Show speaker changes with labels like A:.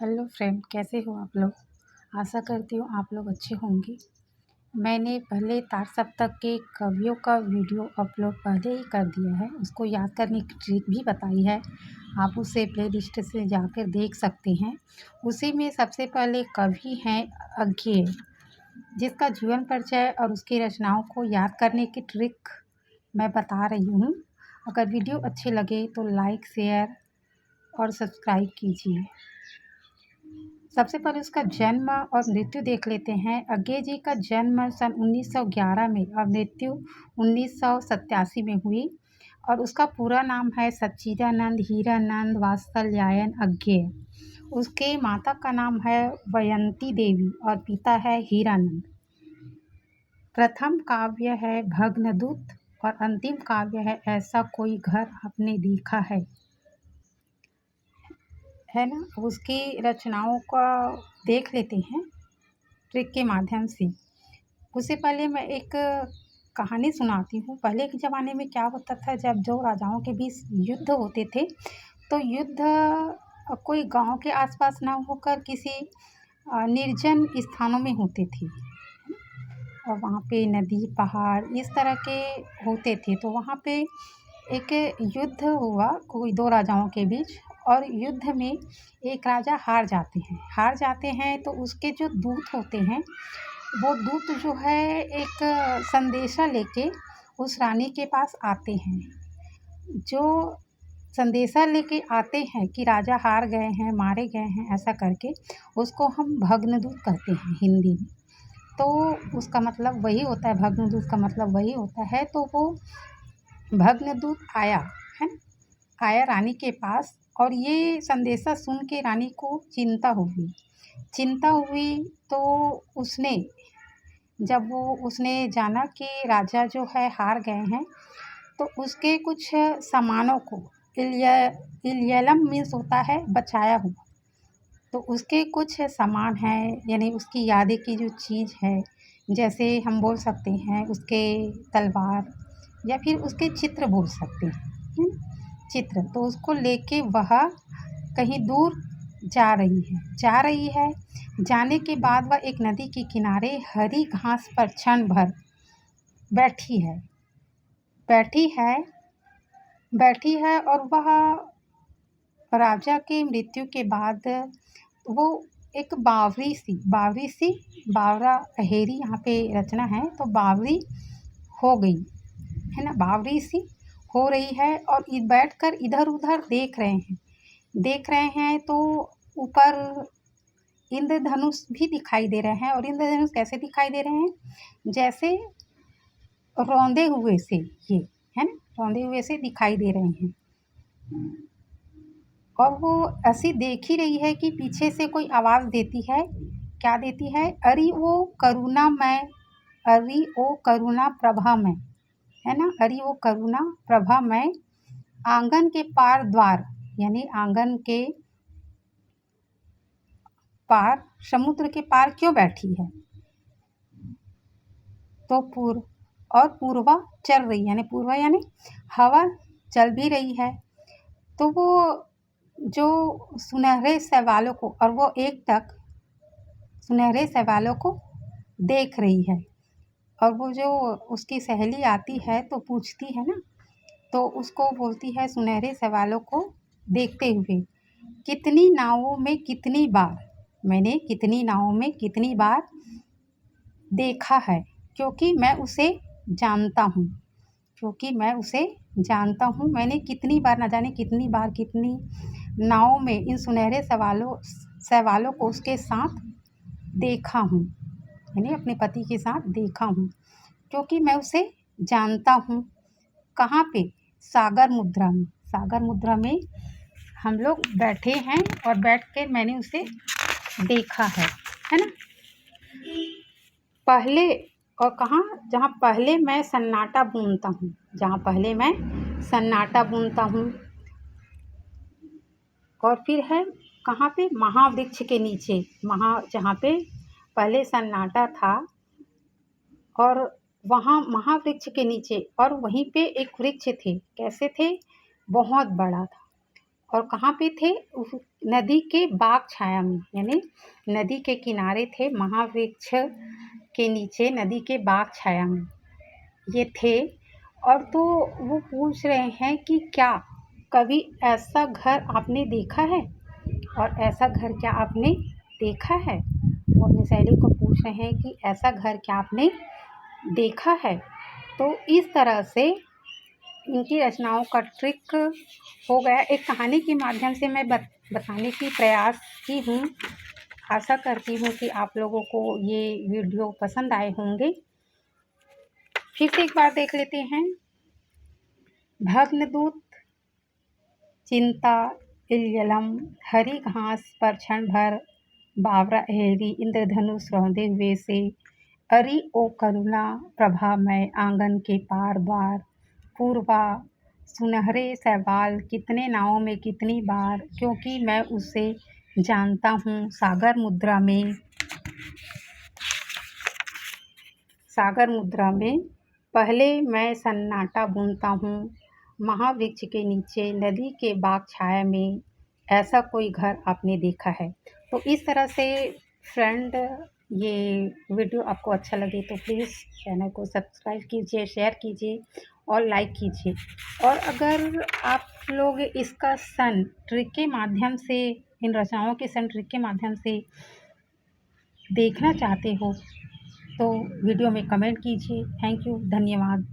A: Hello friend, कैसे हो आप लोग। आशा करती हूँ आप लोग अच्छे होंगे। मैंने पहले तार सप्तक के कवियों का वीडियो अपलोड पहले ही कर दिया है। उसको याद करने की ट्रिक भी बताई है। आप उसे प्लेलिस्ट से जाकर देख सकते हैं। उसी में सबसे पहले कवि हैं अज्ञेय, जिसका जीवन परिचय और उसकी रचनाओं को याद करने की ट्रिक मैं बता रही हूँ। अगर वीडियो अच्छे लगे तो लाइक, शेयर और सब्सक्राइब कीजिए। सबसे पहले उसका जन्म और मृत्यु देख लेते हैं। अज्ञेय जी का जन्म सन 1911 में और मृत्यु 1987 में हुई और उसका पूरा नाम है सच्चिदानंद हीरानंद वात्सल्यायन अज्ञेय। उसके माता का नाम है वयंती देवी और पिता है हीरानंद। प्रथम काव्य है भग्नदूत और अंतिम काव्य है ऐसा कोई घर आपने देखा है ना। उसकी रचनाओं का देख लेते हैं ट्रिक के माध्यम से। उससे पहले मैं एक कहानी सुनाती हूँ। पहले के ज़माने में क्या होता था, जब दो राजाओं के बीच युद्ध होते थे तो युद्ध कोई गांव के आसपास ना होकर किसी निर्जन स्थानों में होते थे और वहाँ पे नदी, पहाड़ इस तरह के होते थे। तो वहाँ पे एक युद्ध हुआ कोई दो राजाओं के बीच और युद्ध में एक राजा हार जाते हैं तो उसके जो दूत होते हैं वो दूत जो है एक संदेशा लेके उस रानी के पास आते हैं। जो संदेशा लेके आते हैं कि राजा हार गए हैं, मारे गए हैं, ऐसा करके उसको हम भग्नदूत कहते हैं हिंदी में। तो उसका मतलब वही होता है, भग्नदूत का मतलब वही होता है। तो वो भग्नदूत आया है, आया रानी के पास और ये संदेशा सुन के रानी को चिंता हुई। तो उसने जब उसने जाना कि राजा जो है हार गए हैं तो उसके कुछ सामानों को इलियलम मीन्स होता है बचाया हुआ। तो उसके कुछ सामान हैं, यानी उसकी यादें की जो चीज़ है, जैसे हम बोल सकते हैं उसके तलवार या फिर उसके चित्र बोल सकते हैं, चित्र। तो उसको लेके वह कहीं दूर जा रही है। जाने के बाद वह एक नदी के किनारे हरी घास पर क्षण भर बैठी है बैठी है और वह राजा के मृत्यु के बाद वो एक बावरा अहेरी यहाँ पे रचना है, तो बावरी हो गई है ना, बावरी सी हो रही है और बैठकर इधर उधर देख रहे हैं। तो ऊपर इंद्रधनुष भी दिखाई दे रहे हैं। और इंद्रधनुष कैसे दिखाई दे रहे हैं, जैसे रौंदे हुए से, ये है ना, रौंदे हुए से दिखाई दे रहे हैं। और वो ऐसी देख ही रही है कि पीछे से कोई आवाज़ देती है। क्या देती है, अरि ओ करुणा प्रभा में, है ना, अरि ओ करुणा प्रभा में आंगन के पार द्वार, यानी आंगन के पार, समुद्र के पार क्यों बैठी है। तो पूर्वा चल रही, यानी पूर्वा यानी हवा चल भी रही है। तो वो जो सुनहरे शैवालों को, और वो एकटक सुनहरे शैवालों को देख रही है। और वो जो उसकी सहेली आती है तो पूछती है ना, तो उसको बोलती है सुनहरे शैवालों को देखते हुए, कितनी नावों में कितनी बार, मैंने कितनी नावों में कितनी बार देखा है, क्योंकि मैं उसे जानता हूँ। मैंने कितनी बार, न जाने कितनी बार, कितनी नावों में इन सुनहरे शैवालों को उसके साथ देखा हूँ, यानी अपने पति के साथ देखा हूँ, क्योंकि मैं उसे जानता हूँ। कहाँ पे, सागर मुद्रा में हम लोग बैठे हैं और बैठ के मैंने उसे देखा है ना। पहले और कहाँ, जहाँ पहले मैं सन्नाटा बूनता हूँ, और फिर है कहाँ पे, महावृक्ष के नीचे, जहाँ पे पहले सन्नाटा था और वहाँ महावृक्ष के नीचे, और वहीं पे एक वृक्ष थे, कैसे थे, बहुत बड़ा था और कहाँ पे थे? नदी के बाग छाया में, यानी नदी के किनारे थे, महावृक्ष के नीचे नदी के बाग छाया में ये थे। और तो वो पूछ रहे हैं कि क्या कभी ऐसा घर आपने देखा है, और ऐसा घर क्या आपने देखा है? वो अपनी सहेली को पूछ रहे हैं कि ऐसा घर क्या आपने देखा है। तो इस तरह से इनकी रचनाओं का ट्रिक हो गया। एक कहानी के माध्यम से मैं बताने की प्रयास की हूँ। आशा करती हूँ कि आप लोगों को ये वीडियो पसंद आए होंगे। फिर से एक बार देख लेते हैं। भग्नदूत चिंता इलयलम, हरी घास पर क्षण भर बावरा एहरी, इंद्रधनुष रौंदे हुए से, अरी ओ करुणा प्रभामय आंगन के पार बार, पूर्वा सुनहरे सैबाल कितने नावों में कितनी बार, क्योंकि मैं उसे जानता हूँ सागर मुद्रा में पहले मैं सन्नाटा बुनता हूँ, महावृक्ष के नीचे नदी के बाग छाया में, ऐसा कोई घर आपने देखा है। तो इस तरह से फ्रेंड, ये वीडियो आपको अच्छा लगे तो प्लीज़ चैनल को सब्सक्राइब कीजिए, शेयर कीजिए और लाइक कीजिए। और अगर आप लोग इसका सन ट्रिक के माध्यम से, इन रचनाओं के सन ट्रिक के माध्यम से देखना चाहते हो तो वीडियो में कमेंट कीजिए। थैंक यू, धन्यवाद।